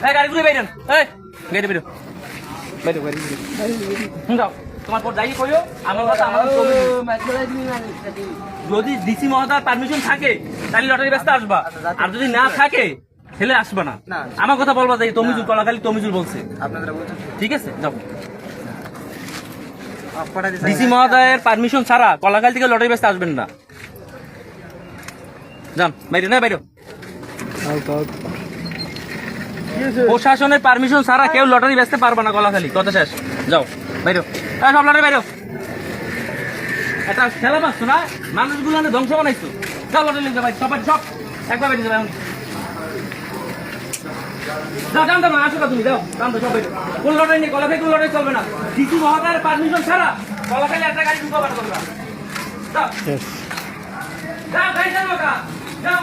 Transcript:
এই গাড়ি ঘুরে বাইরেন, এই গাড়ি বেরো, বাইরো গাড়ি যাও। তোমার পর যাই কইও, আমার কথা আমাদের যদি ডিসি মহোদয়ের পারমিশন থাকে তাহলে লটারি ব্যস্ত আসবা, আর যদি না থাকে তাহলে আসবা না। আমার কথা বলবা যাই তমিজুল কলাখালি তমিজুল বলছে, ঠিক আছে যাও। ডিসি মহোদয়ের পারমিশন ছাড়া কলাখালি থেকে লটারি ব্যস্ত আসবেন না। যান বাইরে, না বাইরে। প্রশাসনের পারমিশন ছাড়া কেউ লটারি বেচতে পারবে না কলাখালি, কথা শেষ। যাও বাইরে, সব লটারি বাইরে। একটা খেলা পাচ্ছ না, মানুষগুলো ধ্বংস বানাইছো। যাও লটারি লিখতে ভাই, সবাই সব একবার বেরিয়ে যাবে এখন। যাও জানতো না, আসো তুমি যাও, জানতো সব বাইরে। কোন লটারি নেই কলাখালি, কোন লটারি চলবে না। ডিসি মহোদয়ের পারমিশন ছাড়া কলাখালি একটা গাড়ি ঢুকা বার করবে না। যাও যাও গাড়ি চালাও, যাও।